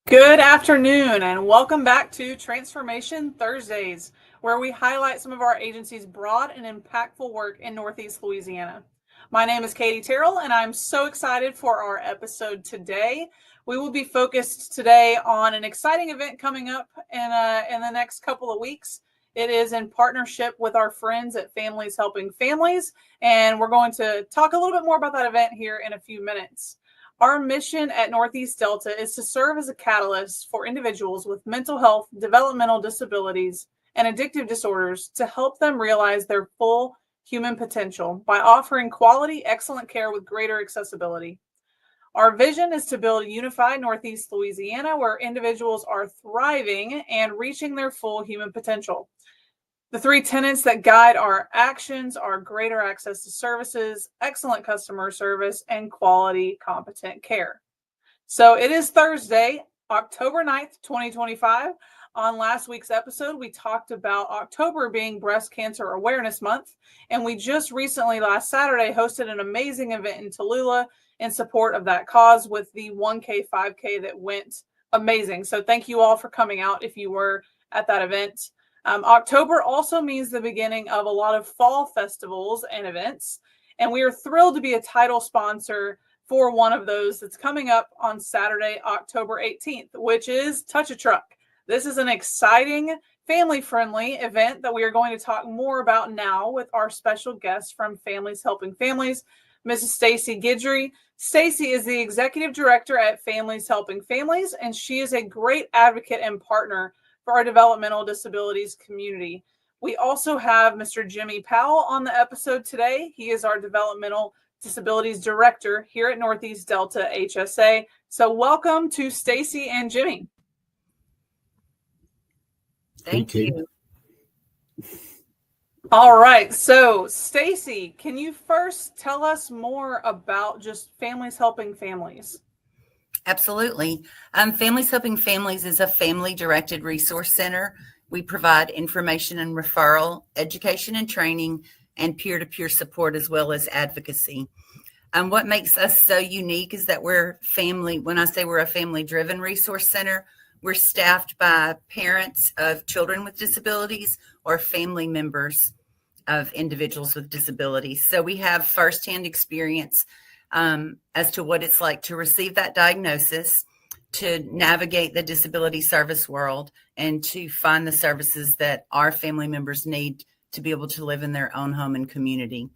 Good afternoon and welcome back to Transformation Thursdays, where we highlight some of our agency's broad and impactful work in Northeast Louisiana. My name is Katie Terrell and I'm so excited for our episode today. We will be focused today on an exciting event coming up in the next couple of weeks. It is in partnership with our friends at Families Helping Families, and we're going to talk a little bit more about that event here in a few minutes. Our mission at Northeast Delta is to serve as a catalyst for individuals with mental health, developmental disabilities, and addictive disorders to help them realize their full human potential by offering quality, excellent care with greater accessibility. Our vision is to build a unified Northeast Louisiana where individuals are thriving and reaching their full human potential. The three tenets that guide our actions are greater access to services, excellent customer service, and quality, competent care. So it is Thursday, October 9th, 2025. On last week's episode, we talked about October being Breast Cancer Awareness Month, and we just recently, last Saturday, hosted an amazing event in Tallulah in support of that cause with the 1K, 5K that went amazing. So thank you all for coming out if you were at that event. October also means the beginning of a lot of fall festivals and events, and we are thrilled to be a title sponsor for one of those that's coming up on Saturday, October 18th, which is Touch a Truck. This is an exciting, family-friendly event that we are going to talk more about now with our special guest from Families Helping Families, Mrs. Stacey Guidry. Stacey is the Executive Director at Families Helping Families, and she is a great advocate and partner for our developmental disabilities community. We also have Mr. Jimmy Powell on the episode today. He is our Developmental Disabilities Director here at Northeast Delta HSA. So welcome to Stacey and Jimmy. Thank you. All right. So Stacey, can you first tell us more about just Families Helping Families? Absolutely. Families Helping Families is a family-directed resource center. We provide information and referral, education and training, and peer-to-peer support as well as advocacy. What makes us so unique is that we're family. When I say we're a family-driven resource center, we're staffed by parents of children with disabilities or family members of individuals with disabilities. So we have firsthand experience as to what it's like to receive that diagnosis, to navigate the disability service world, and to find the services that our family members need to be able to live in their own home and community.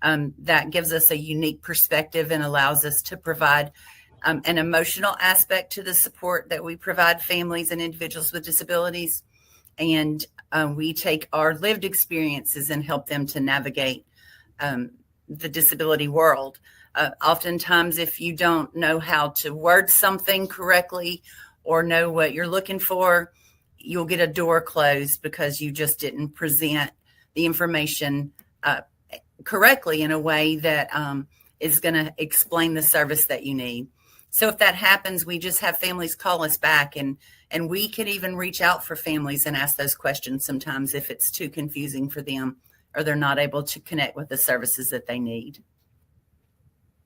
That gives us a unique perspective and allows us to provide an emotional aspect to the support that we provide families and individuals with disabilities. And we take our lived experiences and help them to navigate the disability world. Oftentimes, if you don't know how to word something correctly or know what you're looking for, you'll get a door closed because you just didn't present the information correctly in a way that is going to explain the service that you need. So if that happens, we just have families call us back, and we can even reach out for families and ask those questions sometimes if it's too confusing for them or they're not able to connect with the services that they need.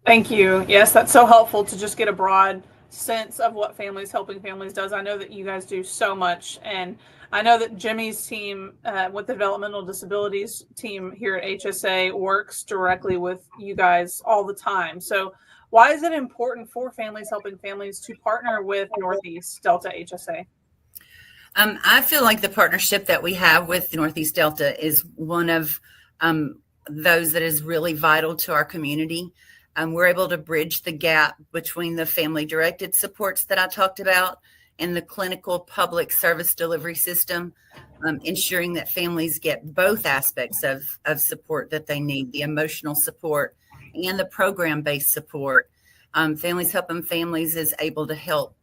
Thank you. Yes, that's so helpful to just get a broad sense of what Families Helping Families does. I know that you guys do so much, and I know that Jimmy's team with the Developmental Disabilities team here at HSA works directly with you guys all the time. So why is it important for Families Helping Families to partner with Northeast Delta HSA? I feel like the partnership that we have with Northeast Delta is one of those that is really vital to our community. We're able to bridge the gap between the family-directed supports that I talked about and the clinical public service delivery system, ensuring that families get both aspects of support that they need, the emotional support and the program-based support. Families Helping Families is able to help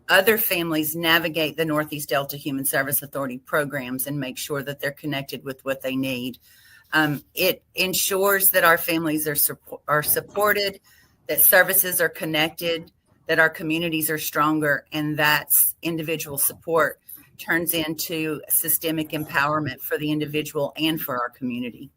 other families navigate the Northeast Delta Human Service Authority programs and make sure that they're connected with what they need. It ensures that our families are supported, that services are connected, that our communities are stronger, and that's individual support turns into systemic empowerment for the individual and for our community.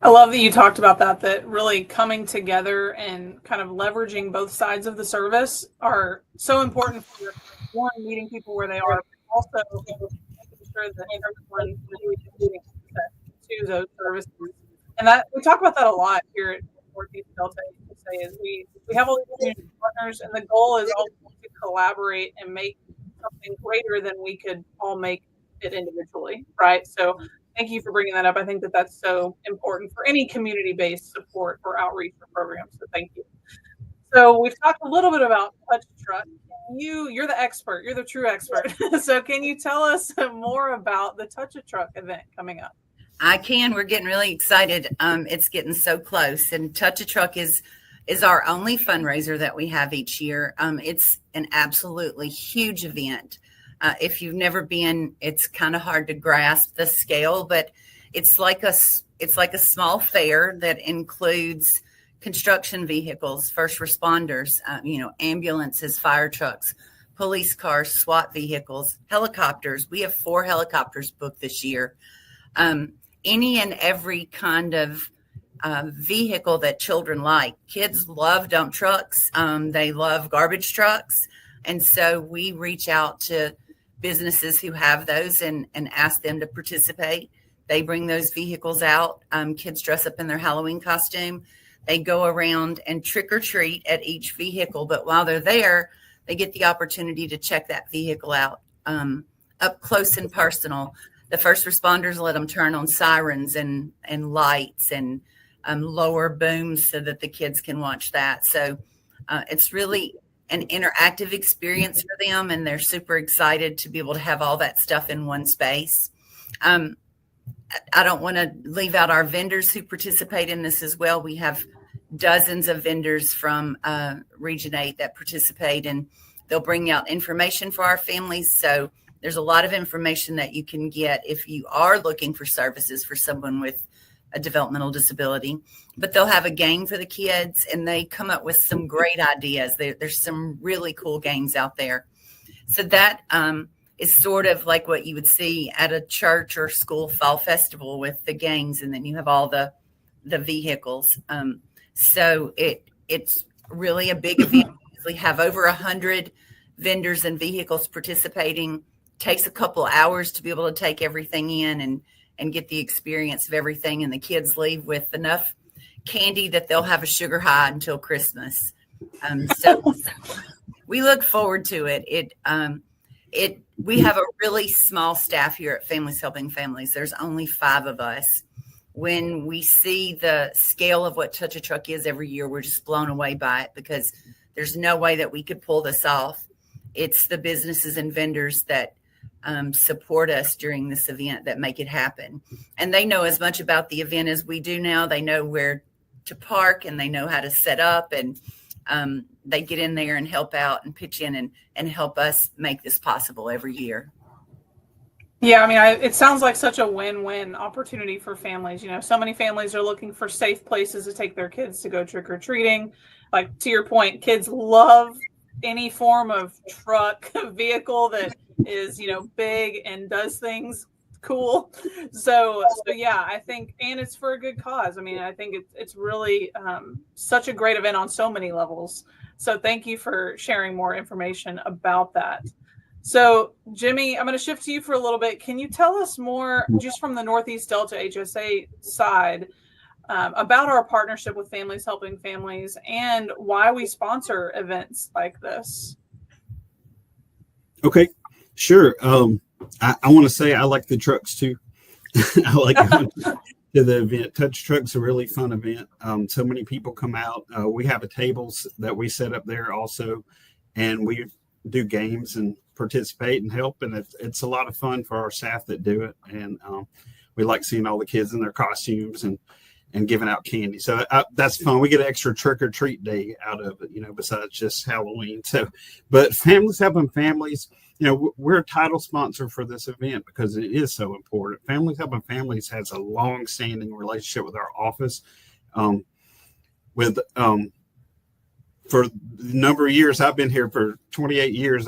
I love that you talked about that really coming together and kind of leveraging both sides of the service are so important for one, meeting people where they are, but also making sure that everyone really is getting access to those services. And that we talk about that a lot here at Northeast Delta HSA is we have all these community partners, and the goal is always to collaborate and make something greater than we could all make it individually, right? So thank you for bringing that up. I think that that's so important for any community-based support or outreach or programs. So thank you. So we've talked a little bit about Touch Truck. You're the expert. You're the true expert. So can you tell us more about the Touch a Truck event coming up? I can. We're getting really excited. It's getting so close. And Touch a Truck is our only fundraiser that we have each year. It's an absolutely huge event. If you've never been, it's kind of hard to grasp the scale, but it's like a small fair that includes construction vehicles, first responders, ambulances, fire trucks, police cars, SWAT vehicles, helicopters. We have 4 helicopters booked this year. Any and every kind of vehicle that children like. Kids love dump trucks. They love garbage trucks. And so we reach out to businesses who have those and ask them to participate. They bring those vehicles out. Kids dress up in their Halloween costume. They go around and trick or treat at each vehicle. But while they're there, they get the opportunity to check that vehicle out up close and personal. The first responders let them turn on sirens and lights and lower booms so that the kids can watch that. So it's really an interactive experience for them, and they're super excited to be able to have all that stuff in one space. I don't want to leave out our vendors who participate in this as well. We have dozens of vendors from Region 8 that participate, and they'll bring out information for our families. So there's a lot of information that you can get if you are looking for services for someone with a developmental disability. But they'll have a game for the kids, and they come up with some great ideas. There's some really cool games out there. So that is sort of like what you would see at a church or school fall festival with the games, and then you have all the vehicles. So it's really a big event. We have over 100 vendors and vehicles participating. Takes a couple hours to be able to take everything in and get the experience of everything. And the kids leave with enough candy that they'll have a sugar high until Christmas. So we look forward to it. We have a really small staff here at Families Helping Families. There's only 5 of us. When we see the scale of what Touch a Truck is every year, we're just blown away by it because there's no way that we could pull this off. It's the businesses and vendors that support us during this event that make it happen. And they know as much about the event as we do now. They know where to park, and they know how to set up, and they get in there and help out and pitch in and help us make this possible every year. Yeah, I mean, it sounds like such a win-win opportunity for families. So many families are looking for safe places to take their kids to go trick-or-treating. Like, to your point, kids love any form of truck vehicle that is, big and does things cool. So yeah, I think, and it's for a good cause. I mean, I think it's really such a great event on so many levels. So thank you for sharing more information about that. So Jimmy, I'm going to shift to you for a little bit. Can you tell us more just from the Northeast Delta HSA side about our partnership with Families Helping Families and why we sponsor events like this? Okay, sure. I want to say I like the trucks too. I like going to the event. Touch Truck's a really fun event. So many people come out. We have a tables that we set up there also, and we do games and participate and help. And it's a lot of fun for our staff that do it. And we like seeing all the kids in their costumes and giving out candy. So that's fun. We get an extra trick or treat day out of it, besides just Halloween. So, but Families Helping Families, we're a title sponsor for this event because it is so important. Families Helping Families has a long-standing relationship with our office. For the number of years I've been here, for 28 years,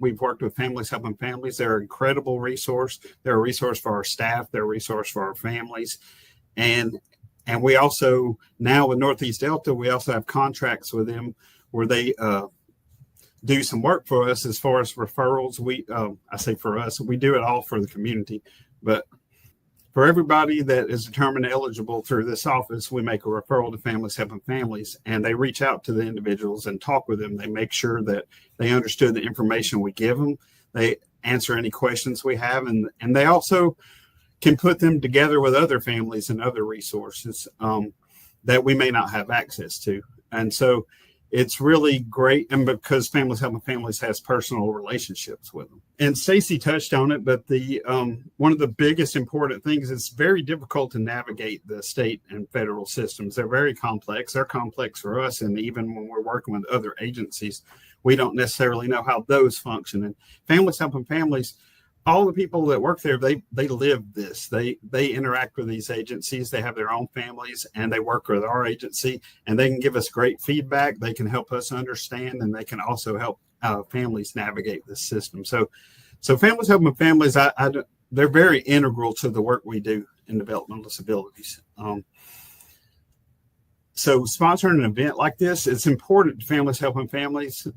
we've worked with Families Helping Families. They're an incredible resource. They're a resource for our staff. They're a resource for our families. And And we also, now with Northeast Delta, we also have contracts with them where they do some work for us as far as referrals. I say for us, we do it all for the community, but for everybody that is determined eligible through this office, we make a referral to Families Helping Families, and they reach out to the individuals and talk with them. They make sure that they understood the information we give them. They answer any questions we have, and they also can put them together with other families and other resources that we may not have access to. And so it's really great, and because Families Helping Families has personal relationships with them. And Stacey touched on it, but the one of the biggest important things is very difficult to navigate the state and federal systems. They're very complex. They're complex for us, and even when we're working with other agencies, we don't necessarily know how those function. And Families Helping Families, all the people that work there, they live this. They interact with these agencies. They have their own families, and they work with our agency, and they can give us great feedback. They can help us understand, and they can also help families navigate this system. So Families Helping Families, they're very integral to the work we do in developmental disabilities. So sponsoring an event like this, it's important to Families Helping Families.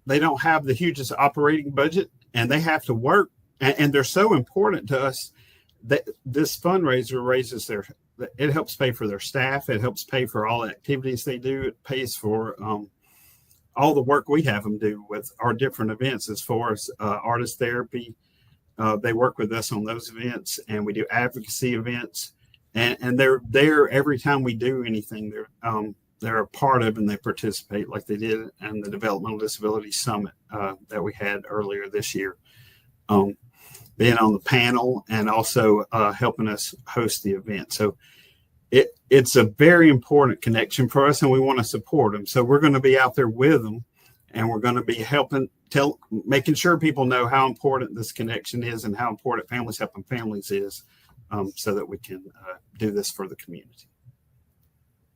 They don't have the hugest operating budget, and they have to work, and they're so important to us that this fundraiser it helps pay for their staff. It helps pay for all the activities they do. It pays for all the work we have them do with our different events as far as artist therapy. They work with us on those events, and we do advocacy events, and they're there every time we do anything. They're a part of, and they participate like they did in the Developmental Disabilities Summit that we had earlier this year. Being on the panel and also helping us host the event. So it's a very important connection for us, and we want to support them. So we're going to be out there with them, and we're going to be making sure people know how important this connection is and how important Families Helping Families is, so that we can do this for the community.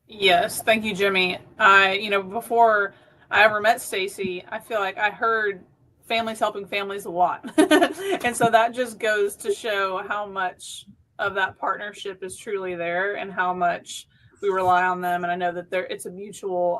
Yes, thank you, Jimmy. Before I ever met Stacey, I feel like I heard Families Helping Families a lot. And so that just goes to show how much of that partnership is truly there and how much we rely on them. And I know that it's a mutual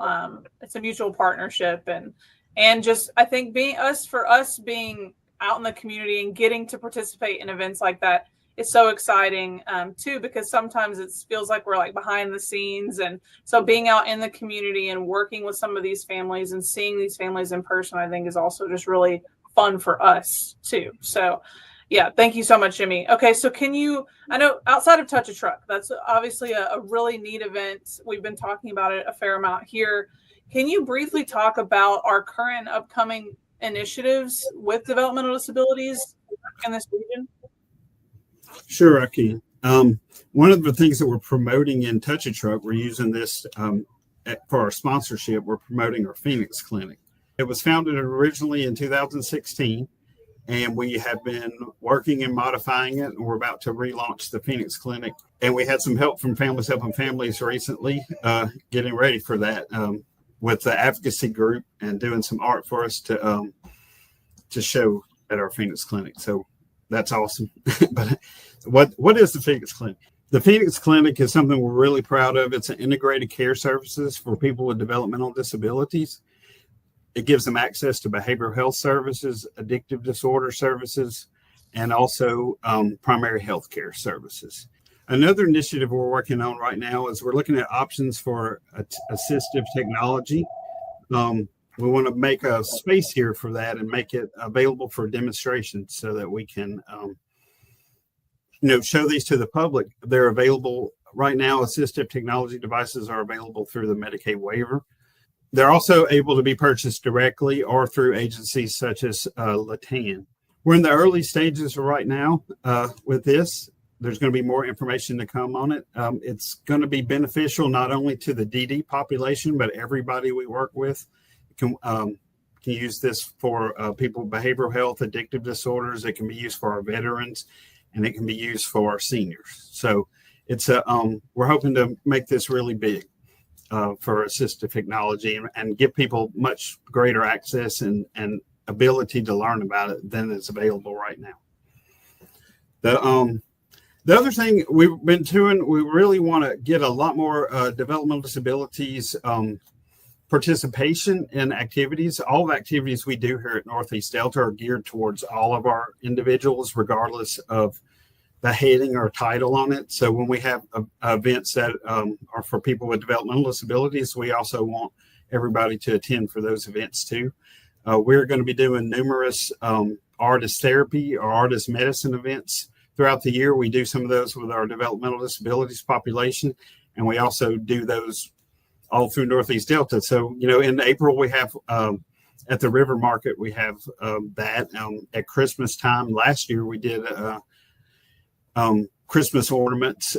partnership, and just, I think being out in the community and getting to participate in events like that is so exciting too, because sometimes it feels like we're like behind the scenes. And so being out in the community and working with some of these families and seeing these families in person, I think is also just really fun for us too. So yeah, thank you so much, Jimmy. Okay, so I know outside of Touch a Truck, that's obviously a really neat event. We've been talking about it a fair amount here. Can you briefly talk about our current upcoming initiatives with developmental disabilities in this region? Sure, I can. One of the things that we're promoting in Touch a Truck, we're using this for our sponsorship. We're promoting our Phoenix Clinic. It was founded originally in 2016, and we have been working and modifying it, and we're about to relaunch the Phoenix Clinic. And we had some help from Families Helping Families recently, getting ready for that with the advocacy group and doing some art for us to show at our Phoenix Clinic. So that's awesome. But what is the Phoenix Clinic? The Phoenix Clinic is something we're really proud of. It's an integrated care services for people with developmental disabilities. It gives them access to behavioral health services, addictive disorder services, and also primary health care services. Another initiative we're working on right now is we're looking at options for assistive technology. We want to make a space here for that and make it available for demonstration so that we can, show these to the public. They're available right now. Assistive technology devices are available through the Medicaid waiver. They're also able to be purchased directly or through agencies such as Latan. We're in the early stages right now with this. There's going to be more information to come on it. It's going to be beneficial not only to the DD population, but everybody we work with can use this for people with behavioral health, addictive disorders. It can be used for our veterans, and it can be used for our seniors. So it's we're hoping to make this really big for assistive technology and give people much greater access and ability to learn about it than is available right now. The other thing we've been doing, we really want to get a lot more developmental disabilities participation in activities. All the activities we do here at Northeast Delta are geared towards all of our individuals, regardless of the heading or title on it. So when we have events that are for people with developmental disabilities, we also want everybody to attend for those events too. We're going to be doing numerous artist therapy or artist medicine events throughout the year. We do some of those with our developmental disabilities population, and we also do those all through Northeast Delta. So, in April, we have at the River Market, we have that. At Christmas time last year, we did Christmas ornaments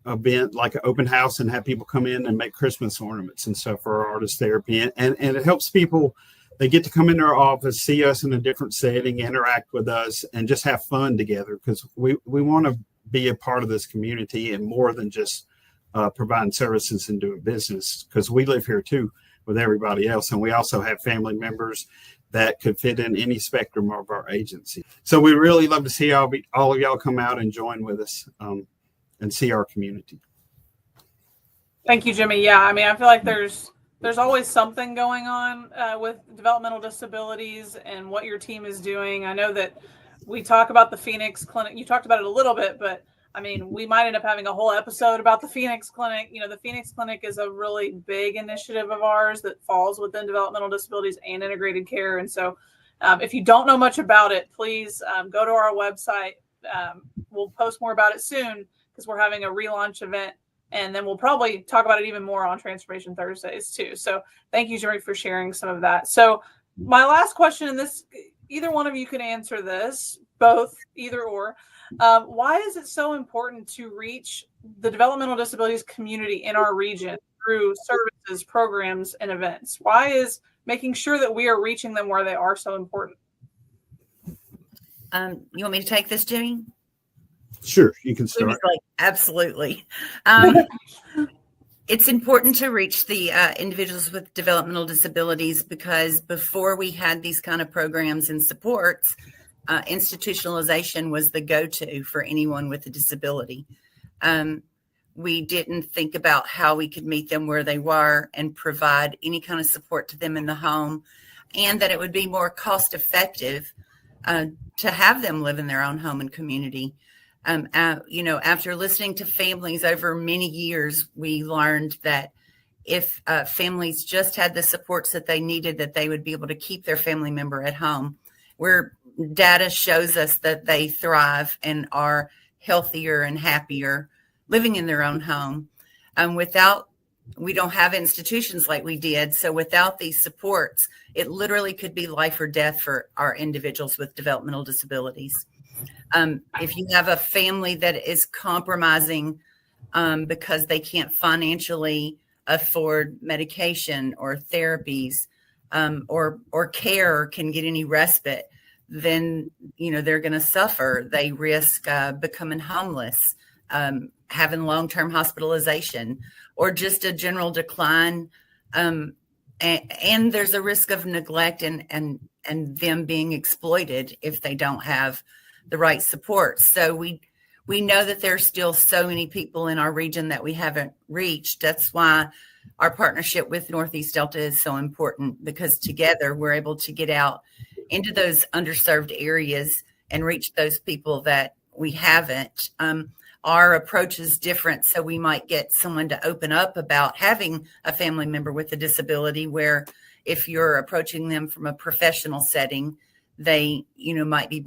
event, like an open house, and have people come in and make Christmas ornaments and stuff for our artist therapy. And it helps people. They get to come into our office, see us in a different setting, interact with us, and just have fun together, because we want to be a part of this community and more than just providing services and doing business, because we live here too with everybody else. And we also have family members that could fit in any spectrum of our agency. So we really love to see all of y'all come out and join with us and see our community. Thank you, Jimmy. Yeah, I mean, I feel like there's always something going on with developmental disabilities and what your team is doing. I know that we talk about the Phoenix Clinic. You talked about it a little bit, but I mean, we might end up having a whole episode about the Phoenix Clinic. The Phoenix Clinic is a really big initiative of ours that falls within developmental disabilities and integrated care. And so if you don't know much about it, please go to our website. We'll post more about it soon, because we're having a relaunch event. And then we'll probably talk about it even more on Transformation Thursdays too. So thank you, Jerry, for sharing some of that. So my last question, and this, either one of you can answer this, both, either or. Why is it so important to reach the developmental disabilities community in our region through services, programs, and events? Why is making sure that we are reaching them where they are so important? You want me to take this, Jimmy? Sure, you can start. Absolutely. It's important to reach the individuals with developmental disabilities, because before we had these kind of programs and supports, institutionalization was the go-to for anyone with a disability. We didn't think about how we could meet them where they were and provide any kind of support to them in the home, and that it would be more cost-effective to have them live in their own home and community. After listening to families over many years, we learned that if families just had the supports that they needed, that they would be able to keep their family member at home, where data shows us that they thrive and are healthier and happier living in their own home. We don't have institutions like we did. So without these supports, it literally could be life or death for our individuals with developmental disabilities. If you have a family that is compromising because they can't financially afford medication or therapies or care, or can get any respite, then they're going to suffer. They risk becoming homeless, having long-term hospitalization, or just a general decline. And there's a risk of neglect and them being exploited if they don't have the right support. So we know that there's still so many people in our region that we haven't reached. That's why our partnership with Northeast Delta is so important, because together we're able to get out into those underserved areas and reach those people that we haven't. Our approach is different. So we might get someone to open up about having a family member with a disability, where if you're approaching them from a professional setting, they, might be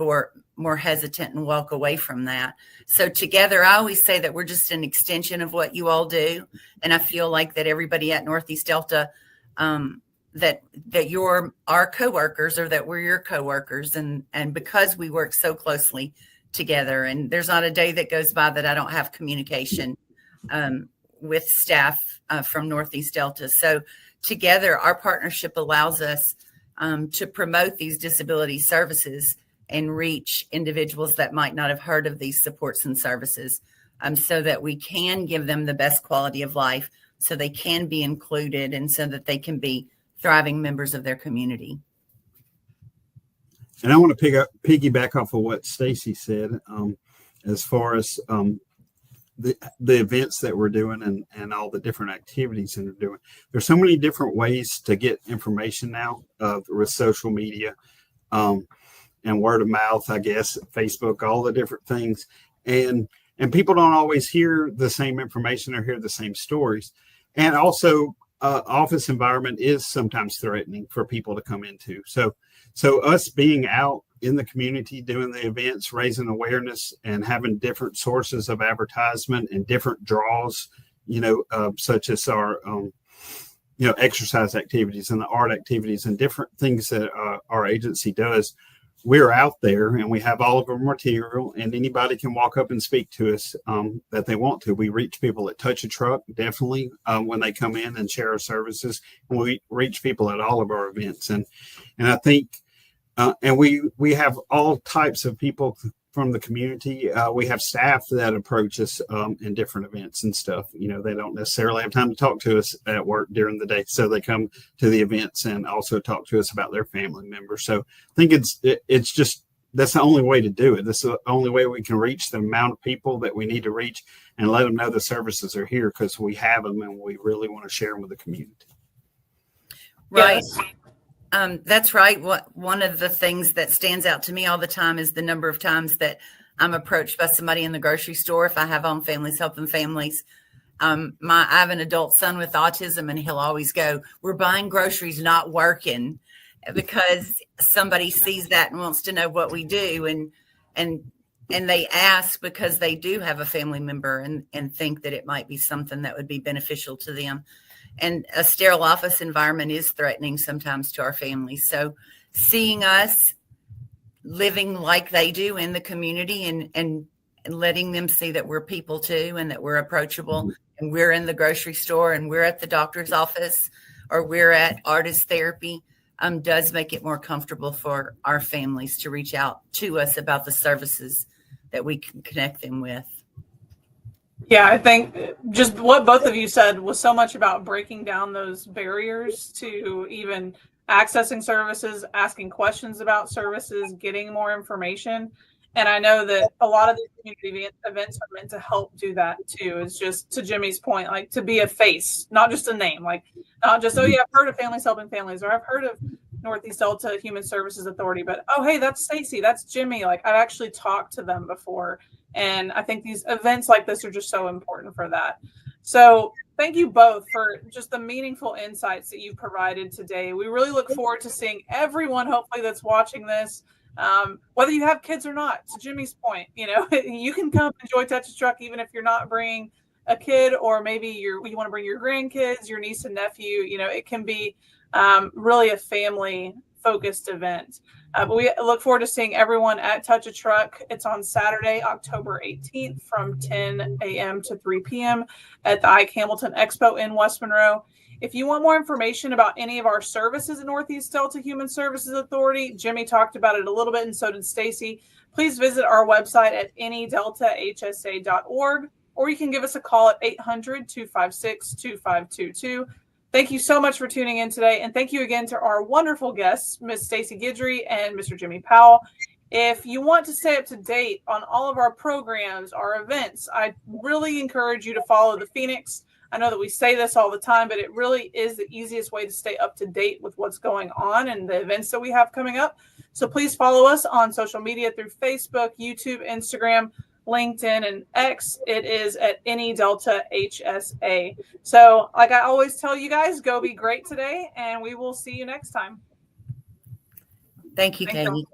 more hesitant and walk away from that. So together, I always say that we're just an extension of what you all do. And I feel like that everybody at Northeast Delta, that you're our coworkers, or that we're your coworkers. And because we work so closely together, and there's not a day that goes by that I don't have communication with staff from Northeast Delta. So together, our partnership allows us to promote these disability services and reach individuals that might not have heard of these supports and services, so that we can give them the best quality of life, so they can be included, and so that they can be thriving members of their community. And I want to piggyback off of what Stacey said. as far as the events that we're doing and all the different activities that we're doing. There's so many different ways to get information now with social media and word of mouth, I guess, Facebook, all the different things. And people don't always hear the same information or hear the same stories. And also, office environment is sometimes threatening for people to come into. So us being out in the community, doing the events, raising awareness, and having different sources of advertisement and different draws, such as our, exercise activities and the art activities and different things that our agency does. We're out there and we have all of our material, and anybody can walk up and speak to us that they want to. We reach people that touch a truck, definitely, when they come in and share our services. And we reach people at all of our events. And I think, and we have all types of people from the community. We have staff that approach us in different events and stuff. They don't necessarily have time to talk to us at work during the day, so they come to the events and also talk to us about their family members. So I think it's just, that's the only way to do it. That's the only way we can reach the amount of people that we need to reach and let them know the services are here, because we have them and we really want to share them with the community. Right. Yes. That's right. One of the things that stands out to me all the time is the number of times that I'm approached by somebody in the grocery store. If I have on Families Helping Families, I have an adult son with autism, and he'll always go, "We're buying groceries, not working," because somebody sees that and wants to know what we do, and they ask because they do have a family member and think that it might be something that would be beneficial to them. And a sterile office environment is threatening sometimes to our families. So seeing us living like they do in the community and letting them see that we're people too, and that we're approachable, and we're in the grocery store and we're at the doctor's office or we're at artist therapy, does make it more comfortable for our families to reach out to us about the services that we can connect them with. Yeah, I think just what both of you said was so much about breaking down those barriers to even accessing services, asking questions about services, getting more information. And I know that a lot of these community events are meant to help do that too. It's just, to Jimmy's point, like to be a face, not just a name, like not just, oh yeah, I've heard of Families Helping Families, or I've heard of Northeast Delta Human Services Authority, but oh, hey, that's Stacey, that's Jimmy. Like I've actually talked to them before. And I think these events like this are just so important for that. So thank you both for just the meaningful insights that you provided today. We really look forward to seeing everyone, hopefully, that's watching this, whether you have kids or not. To Jimmy's point, you can come enjoy Touch a Truck even if you're not bringing a kid, or maybe you want to bring your grandkids, your niece and nephew. It can be really a family-focused event. But we look forward to seeing everyone at Touch a Truck. It's on Saturday, October 18th from 10 a.m. to 3 p.m. at the Ike Hamilton Expo in West Monroe. If you want more information about any of our services at Northeast Delta Human Services Authority, Jimmy talked about it a little bit, and so did Stacey. Please visit our website at NEDHSA.org, or you can give us a call at 800-256-2522. Thank you so much for tuning in today. And thank you again to our wonderful guests, Ms. Stacey Guidry and Mr. Jimmy Powell. If you want to stay up to date on all of our programs, our events, I really encourage you to follow the Phoenix. I know that we say this all the time, but it really is the easiest way to stay up to date with what's going on and the events that we have coming up. So please follow us on social media through Facebook, YouTube, Instagram, LinkedIn, and X. It is at NEDHSA. So like I always tell you guys, go be great today, and we will see you next time. Thank you, Katie.